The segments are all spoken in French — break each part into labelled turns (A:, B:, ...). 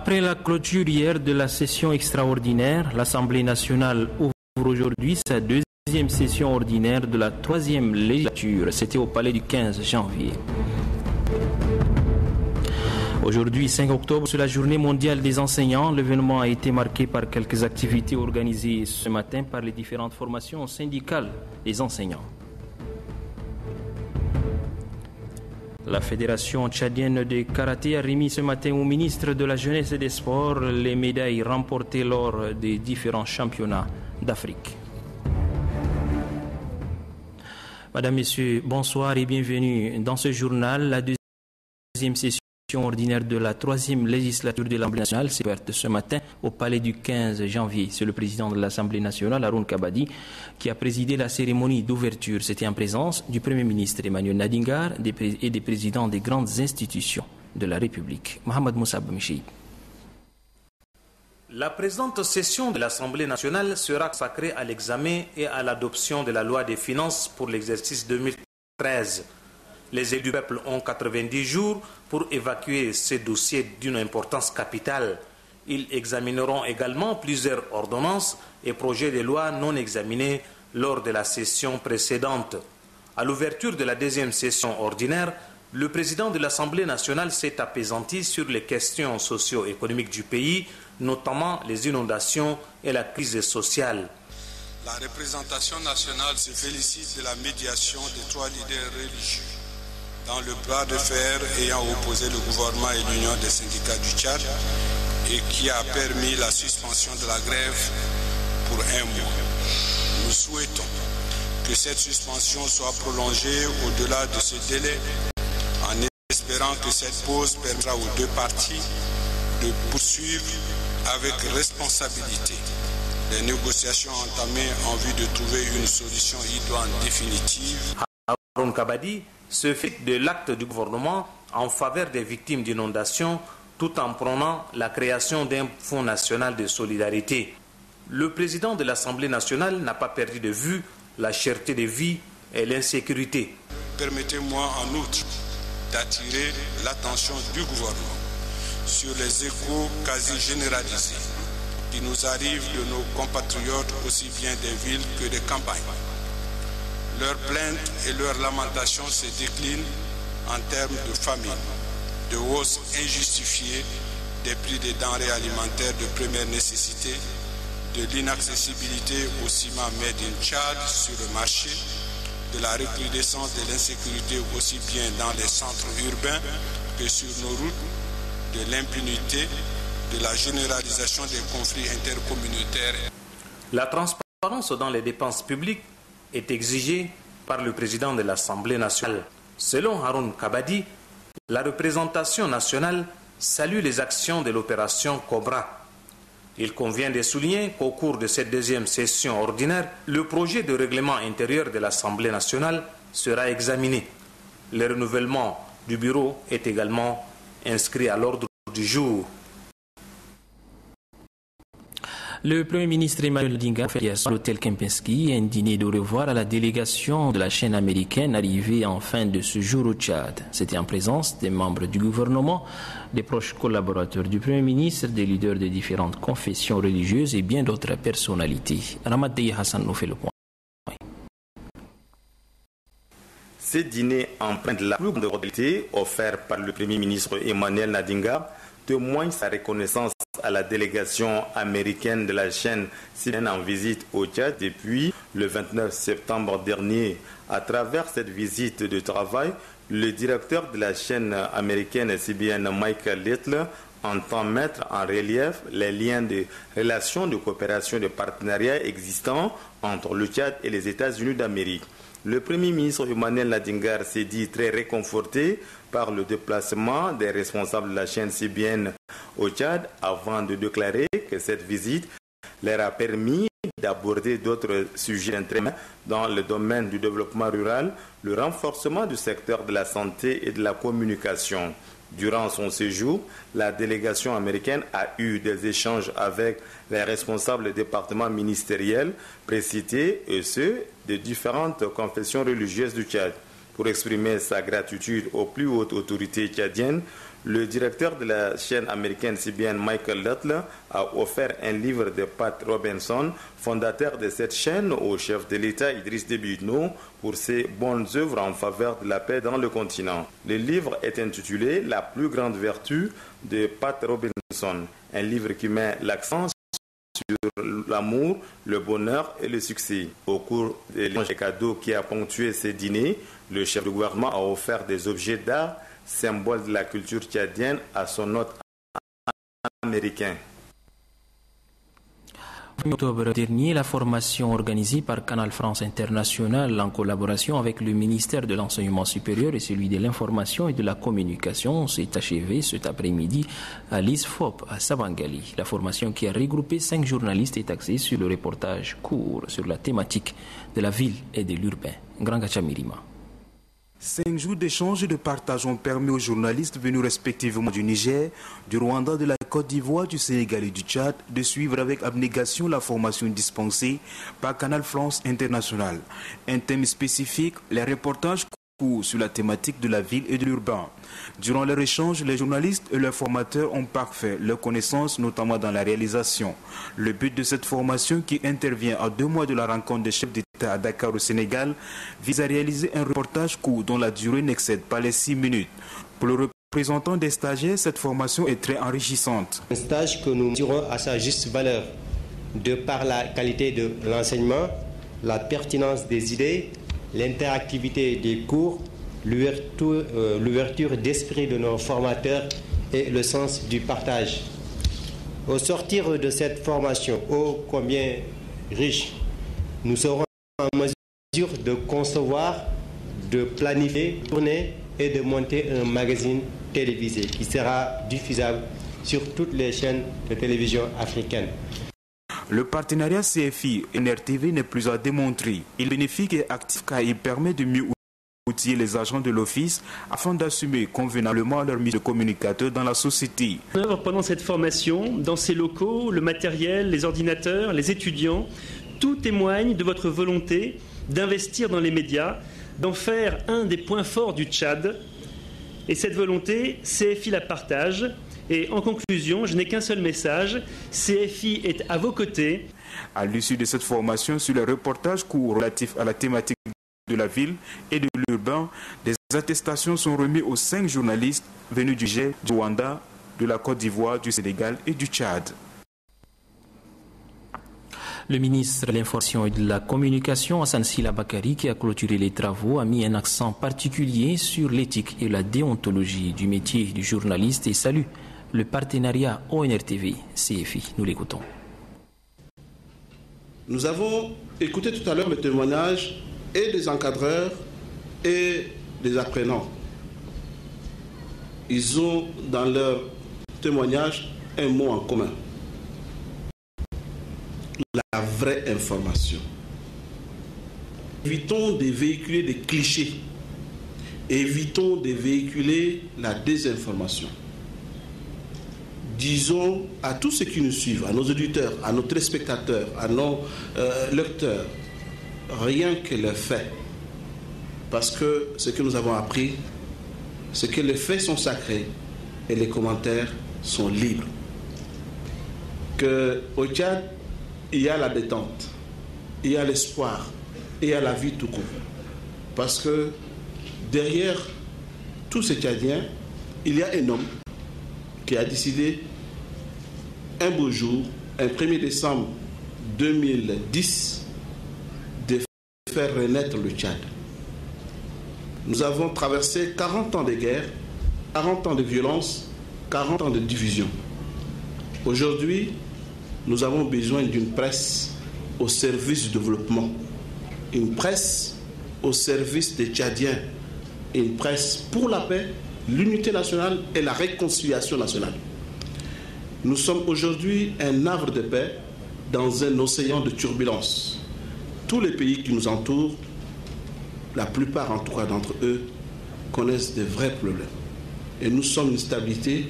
A: Après la clôture hier de la session extraordinaire, l'Assemblée nationale ouvre aujourd'hui sa deuxième session ordinaire de la 3e législature. C'était au palais du 15 janvier. Aujourd'hui, 5 octobre, c'est la journée mondiale des enseignants. L'événement a été marqué par quelques activités organisées ce matin par les différentes formations syndicales des enseignants. La Fédération tchadienne de karaté a remis ce matin au ministre de la Jeunesse et des Sports les médailles remportées lors des différents championnats d'Afrique. Madame, Messieurs, bonsoir et bienvenue dans ce journal. La deuxième session ordinaire de la 3e législature de l'Assemblée nationale s'est ouverte ce matin au palais du 15 janvier. C'est le président de l'Assemblée nationale, Haroun Kabadi, qui a présidé la cérémonie d'ouverture. C'était en présence du Premier ministre Emmanuel Nadingar et des présidents des grandes institutions de la République. Mohamed Moussa Bamichi.
B: La présente session de l'Assemblée nationale sera consacrée à l'examen et à l'adoption de la loi des finances pour l'exercice 2013. Les élus du peuple ont 90 jours pour évacuer ces dossiers d'une importance capitale. Ils examineront également plusieurs ordonnances et projets de loi non examinés lors de la session précédente. À l'ouverture de la deuxième session ordinaire, le président de l'Assemblée nationale s'est apaisanti sur les questions socio-économiques du pays, notamment les inondations et la crise sociale.
C: La représentation nationale se félicite de la médiation des 3 leaders religieux dans le bras de fer ayant opposé le gouvernement et l'Union des syndicats du Tchad et qui a permis la suspension de la grève pour 1 mois. Nous souhaitons que cette suspension soit prolongée au-delà de ce délai en espérant que cette pause permettra aux 2 parties de poursuivre avec responsabilité les négociations entamées en vue de trouver une solution idoine définitive.
B: Haroun Kabadi se fait de l'acte du gouvernement en faveur des victimes d'inondations tout en prônant la création d'un fonds national de solidarité. Le président de l'Assemblée nationale n'a pas perdu de vue la cherté des vies et l'insécurité.
C: Permettez-moi en outre d'attirer l'attention du gouvernement sur les échos quasi généralisés qui nous arrivent de nos compatriotes aussi bien des villes que des campagnes. Leurs plaintes et leurs lamentations se déclinent en termes de famine, de hausse injustifiée des prix des denrées alimentaires de première nécessité, de l'inaccessibilité au ciment made in Tchad sur le marché, de la recrudescence de l'insécurité aussi bien dans les centres urbains que sur nos routes, de l'impunité, de la généralisation des conflits intercommunautaires.
B: La transparence dans les dépenses publiques est exigée par le président de l'Assemblée nationale. Selon Haroun Kabadi, la représentation nationale salue les actions de l'opération Cobra. Il convient de souligner qu'au cours de cette deuxième session ordinaire, le projet de règlement intérieur de l'Assemblée nationale sera examiné. Le renouvellement du bureau est également inscrit à l'ordre du jour.
A: Le Premier ministre Emmanuel Nadingar fait à l'hôtel Kempinski un dîner de revoir à la délégation de la chaîne américaine arrivée en fin de ce jour au Tchad. C'était en présence des membres du gouvernement, des proches collaborateurs du Premier ministre, des leaders de différentes confessions religieuses et bien d'autres personnalités. Ramadei Hassan nous fait le point.
D: Ce dîner empreint de la plus grande qualité offert par le Premier ministre Emmanuel Nadingar témoigne sa reconnaissance à la délégation américaine de la chaîne CNN en visite au Tchad depuis le 29 septembre dernier. À travers cette visite de travail, le directeur de la chaîne américaine CBN, Michael Little, entend mettre en relief les liens de relations de coopération et de partenariat existants entre le Tchad et les États-Unis d'Amérique. Le Premier ministre Emmanuel Nadingar s'est dit très réconforté par le déplacement des responsables de la chaîne CBN au Tchad avant de déclarer que cette visite leur a permis d'aborder d'autres sujets d'intérêt dans le domaine du développement rural, le renforcement du secteur de la santé et de la communication. Durant son séjour, la délégation américaine a eu des échanges avec les responsables des départements ministériels précités et ceux de différentes confessions religieuses du Tchad. Pour exprimer sa gratitude aux plus hautes autorités tchadiennes, Le directeur de la chaîne américaine CBN, Michael Lutler, a offert un livre de Pat Robinson, fondateur de cette chaîne, au chef de l'État Idriss Déby Itno pour ses bonnes œuvres en faveur de la paix dans le continent. Le livre est intitulé « La plus grande vertu de Pat Robinson », un livre qui met l'accent sur l'amour, le bonheur et le succès. Au cours des cadeaux qui a ponctué ces dîners, le chef du gouvernement a offert des objets d'art, symbole de la culture tchadienne, à son hôte américain.
A: En octobre dernier, la formation organisée par Canal France International en collaboration avec le ministère de l'Enseignement supérieur et celui de l'Information et de la Communication s'est achevée cet après-midi à l'ISFOP à Sabangali. La formation qui a regroupé 5 journalistes est axée sur le reportage court sur la thématique de la ville et de l'urbain. Grand Gachamirima.
E: 5 jours d'échange et de partage ont permis aux journalistes venus respectivement du Niger, du Rwanda, de la Côte d'Ivoire, du Sénégal et du Tchad de suivre avec abnégation la formation dispensée par Canal France International. Un thème spécifique, les reportages courts sur la thématique de la ville et de l'urbain. Durant leur échange, les journalistes et leurs formateurs ont parfait leurs connaissances, notamment dans la réalisation. Le but de cette formation, qui intervient à 2 mois de la rencontre des chefs d'État à Dakar au Sénégal, vise à réaliser un reportage court dont la durée n'excède pas les 6 minutes. Pour le représentant des stagiaires, cette formation est très enrichissante.
F: Un stage que nous mesurons à sa juste valeur, de par la qualité de l'enseignement, la pertinence des idées, l'interactivité des cours, l'ouverture d'esprit de nos formateurs et le sens du partage. Au sortir de cette formation, ô combien riche, nous serons en mesure de concevoir, de planifier, de tourner et de monter un magazine télévisé qui sera diffusable sur toutes les chaînes de télévision africaines.
E: Le partenariat CFI et NRTV n'est plus à démontrer. Il est bénéfique et actif car il permet de mieux outiller les agents de l'office afin d'assumer convenablement leur mission de communicateur dans la société.
G: Pendant cette formation, dans ces locaux, le matériel, les ordinateurs, les étudiants, tout témoigne de votre volonté d'investir dans les médias, d'en faire un des points forts du Tchad. Et cette volonté, CFI la partage. Et en conclusion, je n'ai qu'un seul message, CFI est à vos côtés.
E: À l'issue de cette formation sur les reportages courts relatifs à la thématique de la ville et de l'urbain, des attestations sont remises aux 5 journalistes venus du Niger, du Rwanda, de la Côte d'Ivoire, du Sénégal et du Tchad.
A: Le ministre de l'Information et de la Communication, Hassan Sila Bakari, qui a clôturé les travaux, a mis un accent particulier sur l'éthique et la déontologie du métier du journaliste et salue le partenariat ONRTV-CFI. Nous l'écoutons.
H: Nous avons écouté tout à l'heure le témoignage et des encadreurs et des apprenants. Ils ont dans leur témoignage un mot en commun. La vraie information. Évitons de véhiculer des clichés. Évitons de véhiculer la désinformation. Disons à tous ceux qui nous suivent, à nos auditeurs, à nos téléspectateurs, à nos lecteurs, rien que les faits. Parce que ce que nous avons appris, c'est que les faits sont sacrés et les commentaires sont libres. Qu'au Tchad, il y a la détente, il y a l'espoir, et il y a la vie tout court. Parce que derrière tous ces Tchadiens, il y a un homme qui a décidé un beau jour, un 1er décembre 2010, de faire renaître le Tchad. Nous avons traversé 40 ans de guerre, 40 ans de violence, 40 ans de division. Aujourd'hui, nous avons besoin d'une presse au service du développement, une presse au service des Tchadiens, une presse pour la paix, l'unité nationale et la réconciliation nationale. Nous sommes aujourd'hui un havre de paix dans un océan de turbulences. Tous les pays qui nous entourent, la plupart en tout cas d'entre eux, connaissent de vrais problèmes. Et nous sommes une stabilité.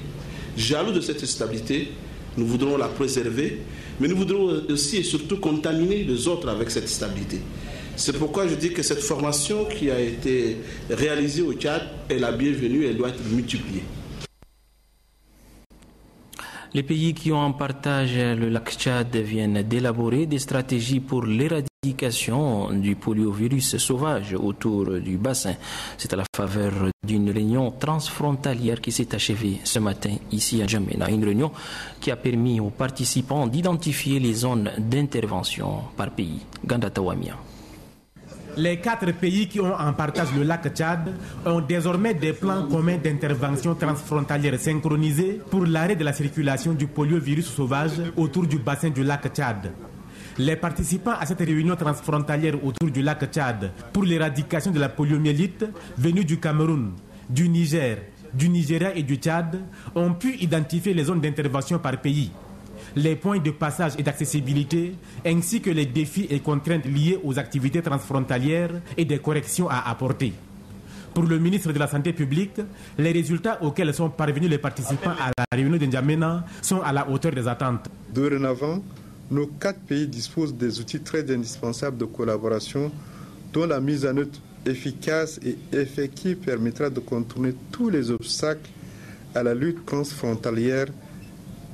H: Jaloux de cette stabilité, nous voudrons la préserver, mais nous voudrons aussi et surtout contaminer les autres avec cette stabilité. C'est pourquoi je dis que cette formation qui a été réalisée au Tchad est la bienvenue et elle doit être multipliée.
A: Les pays qui ont en partage le lac Tchad viennent d'élaborer des stratégies pour l'éradication du poliovirus sauvage autour du bassin. C'est à la faveur d'une réunion transfrontalière qui s'est achevée ce matin ici à N'Djamena. Une réunion qui a permis aux participants d'identifier les zones d'intervention par pays. Ganda Tawamia.
I: Les 4 pays qui ont en partage le lac Tchad ont désormais des plans communs d'intervention transfrontalière synchronisés pour l'arrêt de la circulation du poliovirus sauvage autour du bassin du lac Tchad. Les participants à cette réunion transfrontalière autour du lac Tchad pour l'éradication de la poliomyélite venus du Cameroun, du Niger, du Nigeria et du Tchad ont pu identifier les zones d'intervention par pays, les points de passage et d'accessibilité, ainsi que les défis et contraintes liés aux activités transfrontalières et des corrections à apporter. Pour le ministre de la Santé publique, les résultats auxquels sont parvenus les participants à la réunion de N'Djamena sont à la hauteur des attentes.
J: Dorénavant, nos 4 pays disposent des outils très indispensables de collaboration dont la mise en œuvre efficace et effective permettra de contourner tous les obstacles à la lutte transfrontalière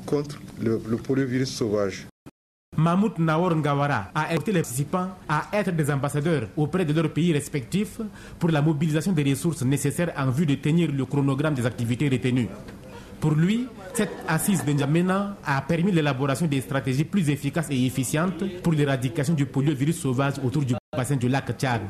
J: contre le poliovirus sauvage.
I: Mahmoud Nawar Ngawara a invité les participants à être des ambassadeurs auprès de leurs pays respectifs pour la mobilisation des ressources nécessaires en vue de tenir le chronogramme des activités retenues. Pour lui, cette assise de N'Djamena a permis l'élaboration des stratégies plus efficaces et efficientes pour l'éradication du poliovirus sauvage autour du bassin du lac Tchad.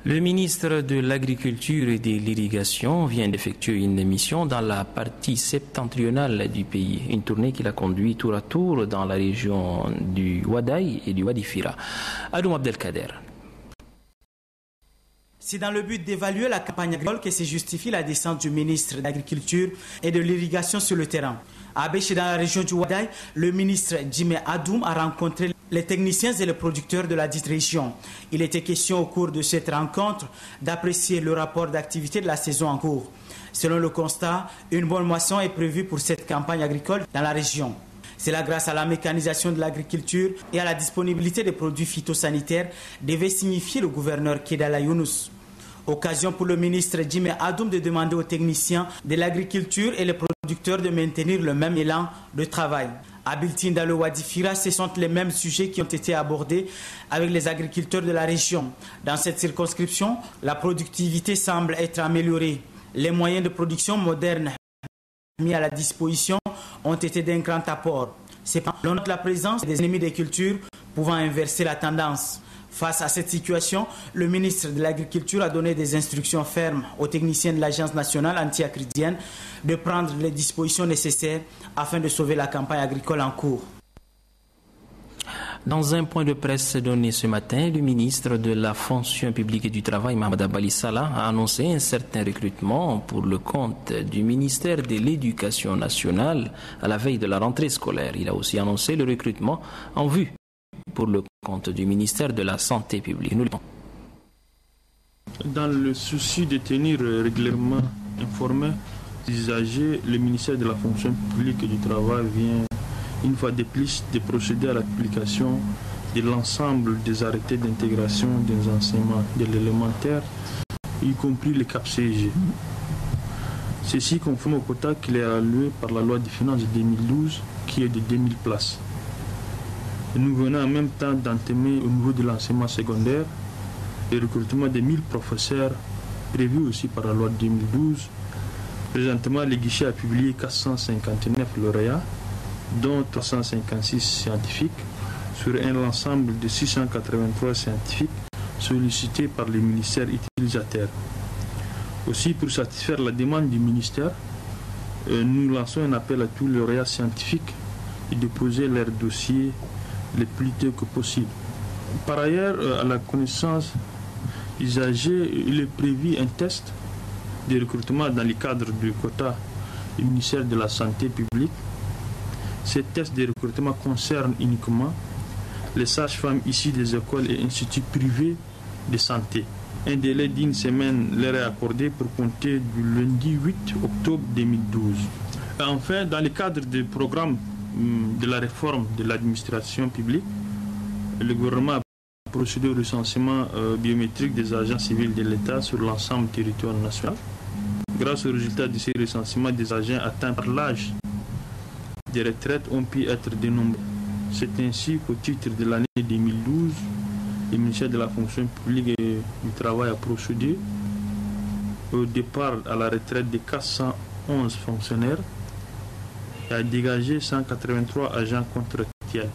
A: Le ministre de l'Agriculture et de l'Irrigation vient d'effectuer une mission dans la partie septentrionale du pays. Une tournée qu'il a conduite tour à tour dans la région du Wadaï et du Wadi Fira. Adoum Abdelkader.
K: C'est dans le but d'évaluer la campagne agricole que se justifie la descente du ministre de l'Agriculture et de l'Irrigation sur le terrain. À Béché, dans la région du Wadaï, le ministre Djimé Adoum a rencontré les techniciens et les producteurs de la dite région. Il était question au cours de cette rencontre d'apprécier le rapport d'activité de la saison en cours. Selon le constat, une bonne moisson est prévue pour cette campagne agricole dans la région. C'est là grâce à la mécanisation de l'agriculture et à la disponibilité des produits phytosanitaires, devait signifier le gouverneur Kedala Younous. Occasion pour le ministre Djimé Adoum de demander aux techniciens de l'agriculture et les producteurs de maintenir le même élan de travail. À Biltine, dans le Wadi Fira, ce sont les mêmes sujets qui ont été abordés avec les agriculteurs de la région. Dans cette circonscription, la productivité semble être améliorée. Les moyens de production modernes mis à la disposition ont été d'un grand apport. C'est l'on note la présence des ennemis des cultures pouvant inverser la tendance. Face à cette situation, le ministre de l'Agriculture a donné des instructions fermes aux techniciens de l'Agence nationale anti-acridienne de prendre les dispositions nécessaires afin de sauver la campagne agricole en cours.
A: Dans un point de presse donné ce matin, le ministre de la Fonction publique et du Travail, Mohamed Abali Salah, a annoncé un certain recrutement pour le compte du ministère de l'Éducation nationale à la veille de la rentrée scolaire. Il a aussi annoncé le recrutement en vue pour le compte du ministère de la Santé publique.
L: Dans le souci de tenir régulièrement informés les usagers, le ministère de la Fonction publique et du Travail vient une fois de plus de procéder à l'application de l'ensemble des arrêtés d'intégration des enseignements de l'élémentaire, y compris le CAP-CEG. Ceci conforme au quota qu'il est alloué par la loi des finances de 2012 qui est de 2000 places. Et nous venons en même temps d'entamer au niveau de l'enseignement secondaire le recrutement de 1000 professeurs prévus aussi par la loi de 2012. Présentement, le guichet a publié 459 lauréats, dont 356 scientifiques, sur un ensemble de 683 scientifiques sollicités par les ministères utilisateurs. Aussi, pour satisfaire la demande du ministère, nous lançons un appel à tous les lauréats scientifiques de déposer leurs dossiers le plus tôt que possible. Par ailleurs, à la connaissance usagers, il est prévu un test de recrutement dans le cadre du quota du ministère de la Santé publique. Ce test de recrutement concerne uniquement les sages-femmes issues des écoles et instituts privés de santé. Un délai d'une semaine leur est accordé pour compter du lundi 8 octobre 2012. Enfin, dans le cadre du programme de la réforme de l'administration publique, le gouvernement a procédé au recensement biométrique des agents civils de l'État sur l'ensemble du territoire national. grâce au résultat de ces recensements, des agents atteints par l'âge des retraites ont pu être dénombrés. C'est ainsi qu'au titre de l'année 2012, le ministère de la fonction publique et du travail a procédé au départ à la retraite de 411 fonctionnaires et a dégagé 183 agents contractuels.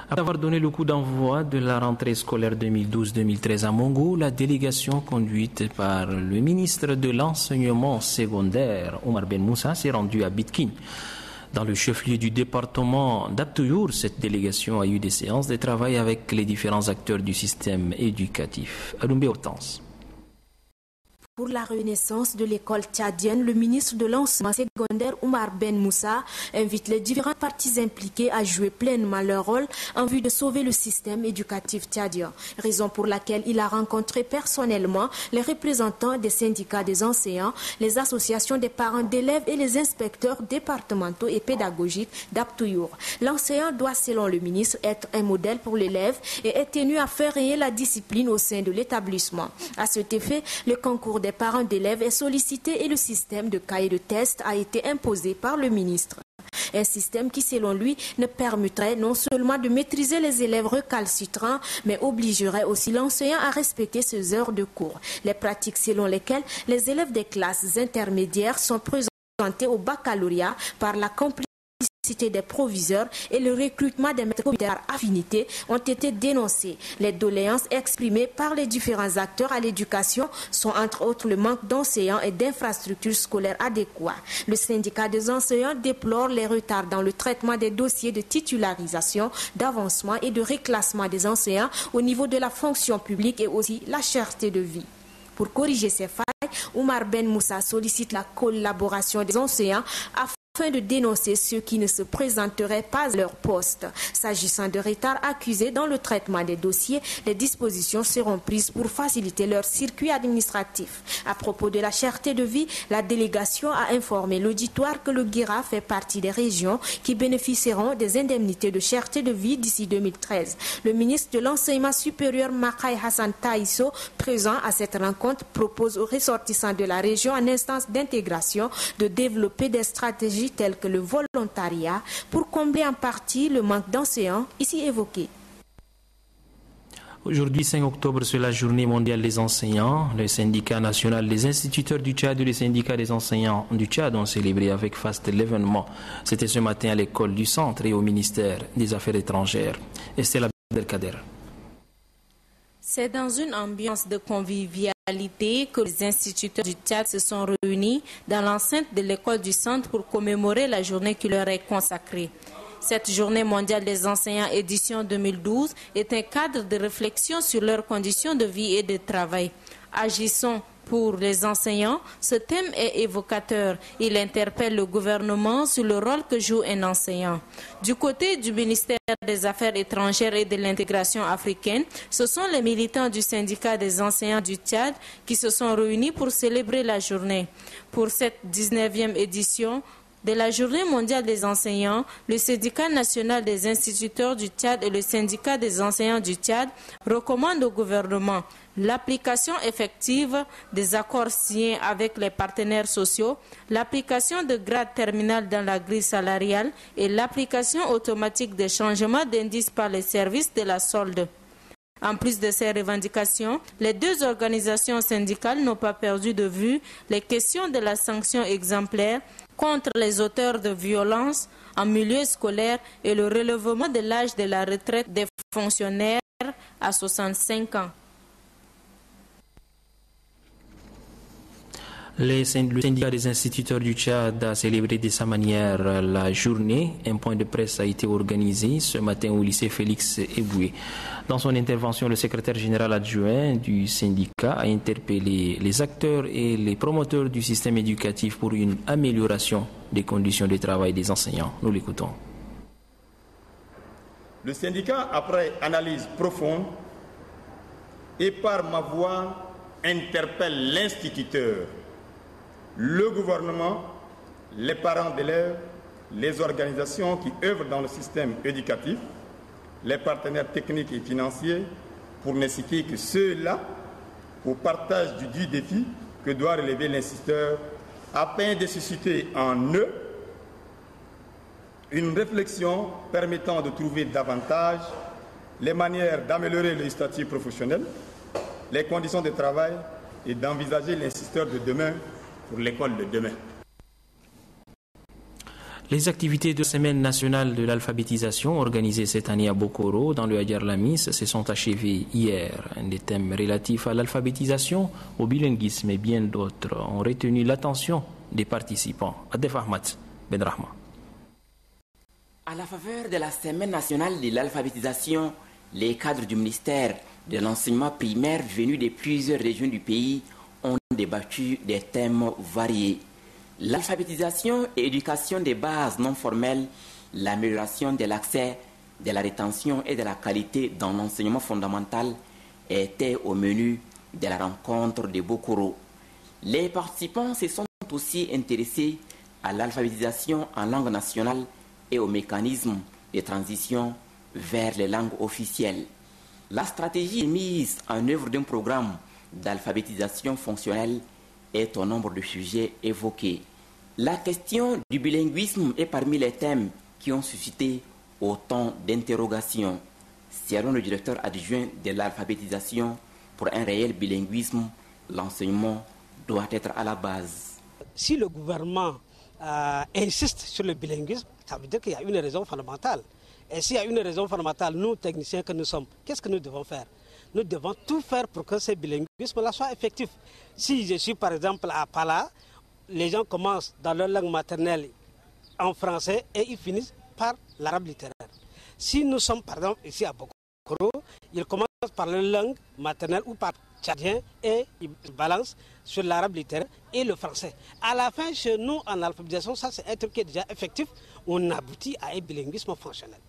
A: Après avoir donné le coup d'envoi de la rentrée scolaire 2012-2013 à Mongo, la délégation conduite par le ministre de l'Enseignement secondaire, Omar Ben Moussa, s'est rendue à Bitkin. Dans le chef-lieu du département d'Abtouyour, cette délégation a eu des séances de travail avec les différents acteurs du système éducatif. Adoumbe Hortense.
M: Pour la renaissance de l'école tchadienne, le ministre de l'Enseignement secondaire, Omar Ben Moussa, invite les différentes parties impliquées à jouer pleinement leur rôle en vue de sauver le système éducatif tchadien. Raison pour laquelle il a rencontré personnellement les représentants des syndicats des enseignants, les associations des parents d'élèves et les inspecteurs départementaux et pédagogiques d'Abtouyour. L'enseignant doit, selon le ministre, être un modèle pour l'élève et est tenu à faire régner la discipline au sein de l'établissement. À cet effet, le concours des parents d'élèves est sollicité et le système de cahier de test a été imposé par le ministre. Un système qui, selon lui, ne permettrait non seulement de maîtriser les élèves recalcitrants, mais obligerait aussi l'enseignant à respecter ses heures de cours. Les pratiques selon lesquelles les élèves des classes intermédiaires sont présentés au baccalauréat par la complicité des proviseurs et le recrutement des maîtres communautaires affinités ont été dénoncés. Les doléances exprimées par les différents acteurs à l'éducation sont entre autres le manque d'enseignants et d'infrastructures scolaires adéquats. Le syndicat des enseignants déplore les retards dans le traitement des dossiers de titularisation, d'avancement et de reclassement des enseignants au niveau de la fonction publique et aussi la cherté de vie. Pour corriger ces failles, Omar Ben Moussa sollicite la collaboration des enseignants afin de dénoncer ceux qui ne se présenteraient pas à leur poste. S'agissant de retards accusés dans le traitement des dossiers, les dispositions seront prises pour faciliter leur circuit administratif. À propos de la cherté de vie, la délégation a informé l'auditoire que le Guira fait partie des régions qui bénéficieront des indemnités de cherté de vie d'ici 2013. Le ministre de l'Enseignement supérieur, Makay Hassan Taïso, présent à cette rencontre, propose aux ressortissants de la région en instance d'intégration de développer des stratégies telles que le volontariat pour combler en partie le manque d'enseignants ici évoqué.
A: Aujourd'hui, 5 octobre, c'est la journée mondiale des enseignants. Le syndicat national des instituteurs du Tchad et le syndicat des enseignants du Tchad ont célébré avec faste l'événement. C'était ce matin à l'école du centre et au ministère des Affaires étrangères. Et c'est la Abdelkader.
N: C'est dans une ambiance de convivialité que les instituteurs du Tchad se sont réunis dans l'enceinte de l'école du centre pour commémorer la journée qui leur est consacrée. Cette journée mondiale des enseignants édition 2012 est un cadre de réflexion sur leurs conditions de vie et de travail. Agissons pour les enseignants, ce thème est évocateur. Il interpelle le gouvernement sur le rôle que joue un enseignant. Du côté du ministère des Affaires étrangères et de l'intégration africaine, ce sont les militants du syndicat des enseignants du Tchad qui se sont réunis pour célébrer la journée. Pour cette 19e édition de la Journée mondiale des enseignants, le syndicat national des instituteurs du Tchad et le syndicat des enseignants du Tchad recommandent au gouvernement l'application effective des accords signés avec les partenaires sociaux, l'application de grade terminal dans la grille salariale et l'application automatique des changements d'indice par les services de la solde. En plus de ces revendications, les deux organisations syndicales n'ont pas perdu de vue les questions de la sanction exemplaire contre les auteurs de violences en milieu scolaire et le relèvement de l'âge de la retraite des fonctionnaires à 65 ans.
A: Le syndicat des instituteurs du Tchad a célébré de sa manière la journée. Un point de presse a été organisé ce matin au lycée Félix Eboué. Dans son intervention, le secrétaire général adjoint du syndicat a interpellé les acteurs et les promoteurs du système éducatif pour une amélioration des conditions de travail des enseignants. Nous l'écoutons.
O: Le syndicat, après analyse profonde et par ma voix, interpelle l'instituteur, le gouvernement, les parents d'élèves, les organisations qui œuvrent dans le système éducatif, les partenaires techniques et financiers, pour ne citer que ceux-là, au partage du dit défi que doit relever l'instituteur afin de susciter en eux une réflexion permettant de trouver davantage les manières d'améliorer le statut professionnel, les conditions de travail et d'envisager l'instituteur de demain pour l'école de demain.
A: Les activités de Semaine nationale de l'alphabétisation organisées cette année à Bokoro, dans le Hadjar Lamis, se sont achevées hier. Des thèmes relatifs à l'alphabétisation, au bilinguisme et bien d'autres ont retenu l'attention des participants. Adef Ahmad Ben Rahma.
P: À la faveur de la Semaine nationale de l'alphabétisation, les cadres du ministère de l'enseignement primaire venus de plusieurs régions du pays ont débattu des thèmes variés. L'alphabétisation et l'éducation des bases non formelles, l'amélioration de l'accès, de la rétention et de la qualité dans l'enseignement fondamental étaient au menu de la rencontre de Bokoro. Les participants se sont aussi intéressés à l'alphabétisation en langue nationale et aux mécanismes de transition vers les langues officielles. La stratégie de mise en œuvre d'un programme d'alphabétisation fonctionnelle est au nombre de sujets évoqués. La question du bilinguisme est parmi les thèmes qui ont suscité autant d'interrogations. Selon le directeur adjoint de l'alphabétisation, pour un réel bilinguisme, l'enseignement doit être à la base.
Q: Si le gouvernement insiste sur le bilinguisme, ça veut dire qu'il y a une raison fondamentale. Et s'il y a une raison fondamentale, nous, techniciens que nous sommes, qu'est-ce que nous devons faire? Nous devons tout faire pour que ce bilinguisme-là soit effectif. Si je suis par exemple à Pala, les gens commencent dans leur langue maternelle en français et ils finissent par l'arabe littéraire. Si nous sommes par exemple ici à Bokoro, ils commencent par leur langue maternelle ou par tchadien et ils balancent sur l'arabe littéraire et le français. À la fin, chez nous, en alphabétisation, ça c'est un truc qui est déjà effectif, on aboutit à un bilinguisme fonctionnel.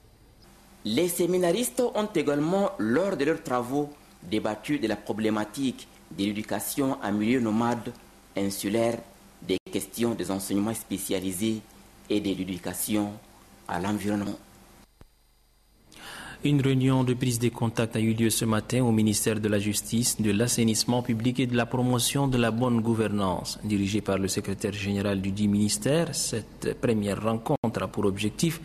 P: Les séminaristes ont également, lors de leurs travaux, débattu de la problématique de l'éducation en milieu nomade, insulaire, des questions des enseignements spécialisés et de l'éducation à l'environnement.
A: Une réunion de prise de contact a eu lieu ce matin au ministère de la Justice, de l'assainissement public et de la promotion de la bonne gouvernance. Dirigée par le secrétaire général du dit ministère, cette première rencontre a pour objectif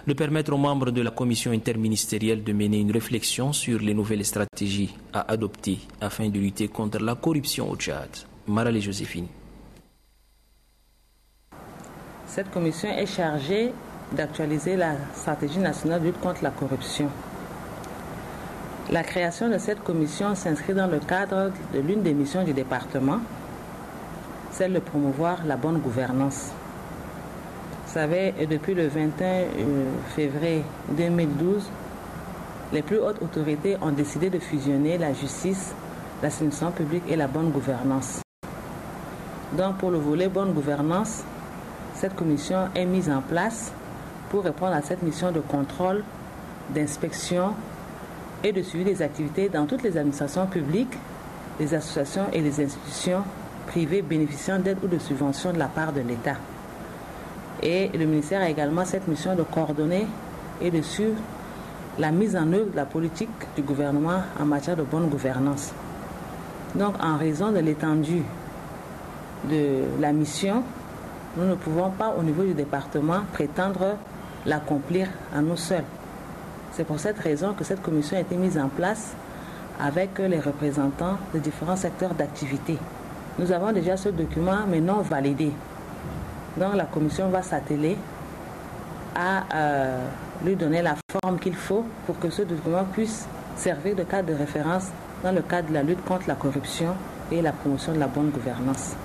A: de permettre aux membres de la commission interministérielle de mener une réflexion sur les nouvelles stratégies à adopter afin de lutter contre la corruption au Tchad. Marale Joséphine.
R: Cette commission est chargée d'actualiser la stratégie nationale de lutte contre la corruption. La création de cette commission s'inscrit dans le cadre de l'une des missions du département, celle de promouvoir la bonne gouvernance. Vous savez, depuis le 21 février 2012, les plus hautes autorités ont décidé de fusionner la justice, l'assainissement public et la bonne gouvernance. Donc pour le volet bonne gouvernance, cette commission est mise en place pour répondre à cette mission de contrôle, d'inspection et de suivi des activités dans toutes les administrations publiques, les associations et les institutions privées bénéficiant d'aide ou de subventions de la part de l'État. Et le ministère a également cette mission de coordonner et de suivre la mise en œuvre de la politique du gouvernement en matière de bonne gouvernance. Donc en raison de l'étendue de la mission, nous ne pouvons pas au niveau du département prétendre l'accomplir à nous seuls. C'est pour cette raison que cette commission a été mise en place avec les représentants de différents secteurs d'activité. Nous avons déjà ce document, mais non validé. Donc la commission va s'atteler à lui donner la forme qu'il faut pour que ce document puisse servir de cadre de référence dans le cadre de la lutte contre la corruption et la promotion de la bonne gouvernance.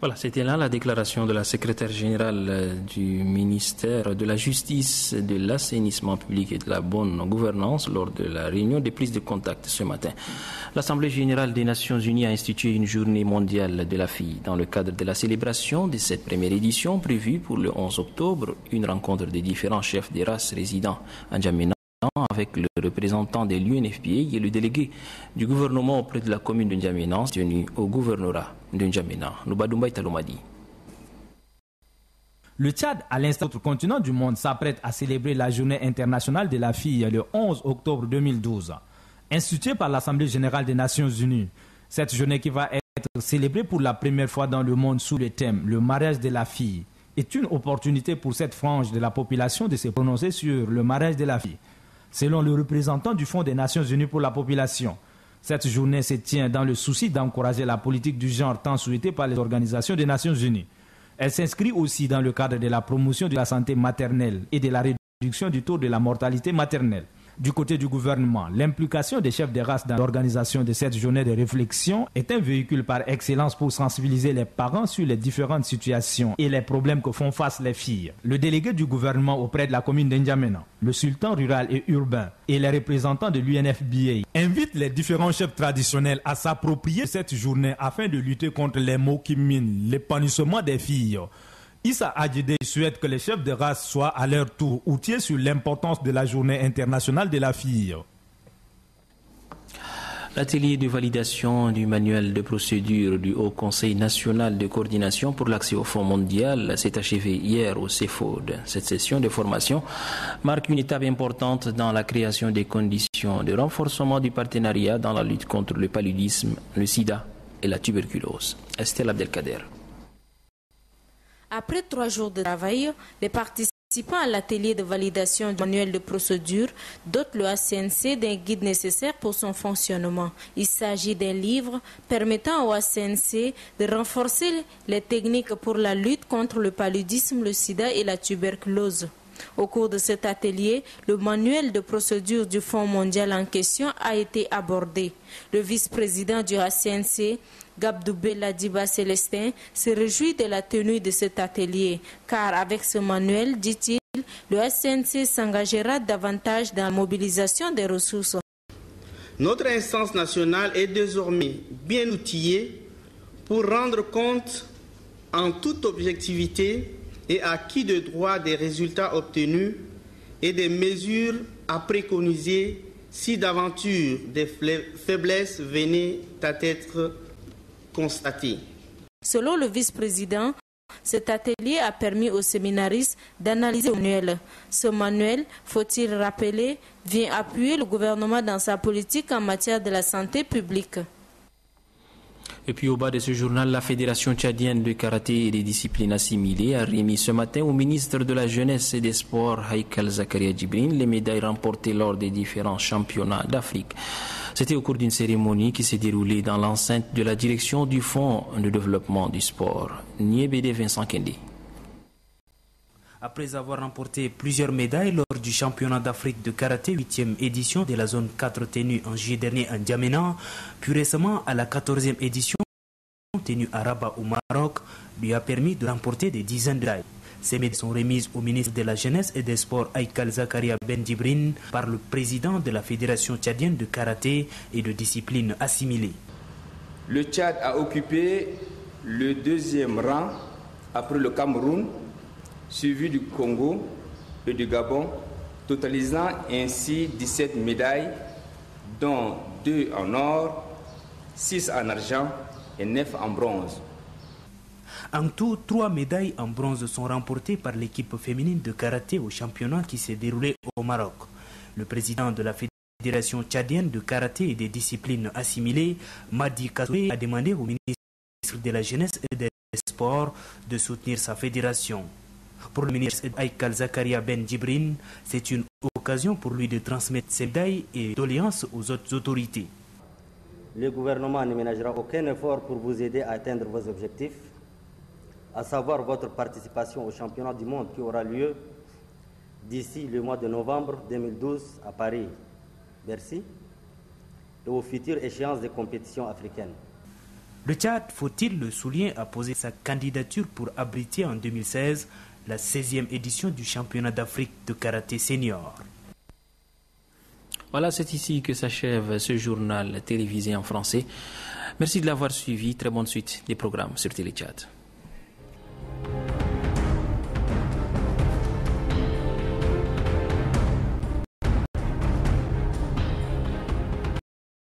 A: Voilà, c'était là la déclaration de la secrétaire générale du ministère de la Justice, de l'assainissement public et de la bonne gouvernance lors de la réunion des prises de contact ce matin. L'Assemblée générale des Nations unies a institué une journée mondiale de la fille. Dans le cadre de la célébration de cette première édition prévue pour le 11 octobre, une rencontre des différents chefs des races résidant à N'Djamena avec le représentant de l'UNFPA et le délégué du gouvernement auprès de la commune de N'Djamena tenu au gouvernorat de N'Djamena. Noubadoumbaï Talomadi.
S: Le Tchad, à l'instar d'autres continents du monde, s'apprête à célébrer la journée internationale de la fille le 11 octobre 2012. instituée par l'Assemblée générale des Nations unies. Cette journée qui va être célébrée pour la première fois dans le monde sous le thème « Le mariage de la fille » est une opportunité pour cette frange de la population de se prononcer sur le mariage de la fille. Selon le représentant du Fonds des Nations unies pour la population, cette journée se tient dans le souci d'encourager la politique du genre tant souhaitée par les organisations des Nations unies. Elle s'inscrit aussi dans le cadre de la promotion de la santé maternelle et de la réduction du taux de la mortalité maternelle. Du côté du gouvernement, l'implication des chefs de race dans l'organisation de cette journée de réflexion est un véhicule par excellence pour sensibiliser les parents sur les différentes situations et les problèmes que font face les filles. Le délégué du gouvernement auprès de la commune d'Ndiamena, le sultan rural et urbain et les représentants de l'UNFPA invitent les différents chefs traditionnels à s'approprier cette journée afin de lutter contre les maux qui minent l'épanouissement des filles. Issa Adjide souhaite que les chefs de race soient à leur tour outillés sur l'importance de la journée internationale de la fille.
A: L'atelier de validation du manuel de procédure du Haut Conseil national de coordination pour l'accès au Fonds mondial s'est achevé hier au CEFOD. Cette session de formation marque une étape importante dans la création des conditions de renforcement du partenariat dans la lutte contre le paludisme, le sida et la tuberculose. Estelle Abdelkader.
N: Après 3 jours de travail, les participants à l'atelier de validation du manuel de procédure dotent le ACNC d'un guide nécessaire pour son fonctionnement. Il s'agit d'un livre permettant au ACNC de renforcer les techniques pour la lutte contre le paludisme, le sida et la tuberculose. Au cours de cet atelier, le manuel de procédure du Fonds mondial en question a été abordé. Le vice-président du ACNC, Gabdoubella Diba Célestin, se réjouit de la tenue de cet atelier, car avec ce manuel, dit-il, le ACNC s'engagera davantage dans la mobilisation des ressources.
T: Notre instance nationale est désormais bien outillée pour rendre compte en toute objectivité et acquis de droit des résultats obtenus et des mesures à préconiser si d'aventure des faiblesses venaient à être constatées.
N: Selon le vice-président, cet atelier a permis aux séminaristes d'analyser le manuel. Ce manuel, faut-il rappeler, vient appuyer le gouvernement dans sa politique en matière de la santé publique.
A: Et puis au bas de ce journal, la Fédération tchadienne de karaté et des disciplines assimilées a remis ce matin au ministre de la Jeunesse et des Sports, Haïkal Zakaria Djibrine, les médailles remportées lors des différents championnats d'Afrique. C'était au cours d'une cérémonie qui s'est déroulée dans l'enceinte de la direction du Fonds de développement du sport. Niébédé Vincent Kendi.
U: Après avoir remporté plusieurs médailles lors du championnat d'Afrique de karaté 8e édition de la zone 4 tenue en juillet dernier à N'Djamena, puis récemment à la 14e édition tenue à Rabat au Maroc, lui a permis de remporter des dizaines de médailles. Ces médailles sont remises au ministre de la Jeunesse et des Sports Haïkal Zakaria Ben Djibrine par le président de la Fédération tchadienne de karaté et de disciplines assimilées.
V: Le Tchad a occupé le 2e rang après le Cameroun, suivi du Congo et du Gabon, totalisant ainsi 17 médailles, dont 2 en or, 6 en argent et 9 en bronze.
U: En tout, 3 médailles en bronze sont remportées par l'équipe féminine de karaté au championnat qui s'est déroulé au Maroc. Le président de la Fédération tchadienne de karaté et des disciplines assimilées, Madi Kazoué, a demandé au ministre de la Jeunesse et des Sports de soutenir sa fédération. Pour le ministre Haïkal Zakaria Ben Djibrine, c'est une occasion pour lui de transmettre ses médailles et doléances aux autres autorités.
W: Le gouvernement ne ménagera aucun effort pour vous aider à atteindre vos objectifs, à savoir votre participation au championnat du monde qui aura lieu d'ici le mois de novembre 2012 à Paris, Bercy, et aux futures échéances des compétitions africaines.
U: Le Tchad, faut-il le souligner, a posé sa candidature pour abriter en 2016 la 16e édition du championnat d'Afrique de karaté senior.
A: Voilà, c'est ici que s'achève ce journal télévisé en français. Merci de l'avoir suivi. Très bonne suite des programmes sur Télé Tchad.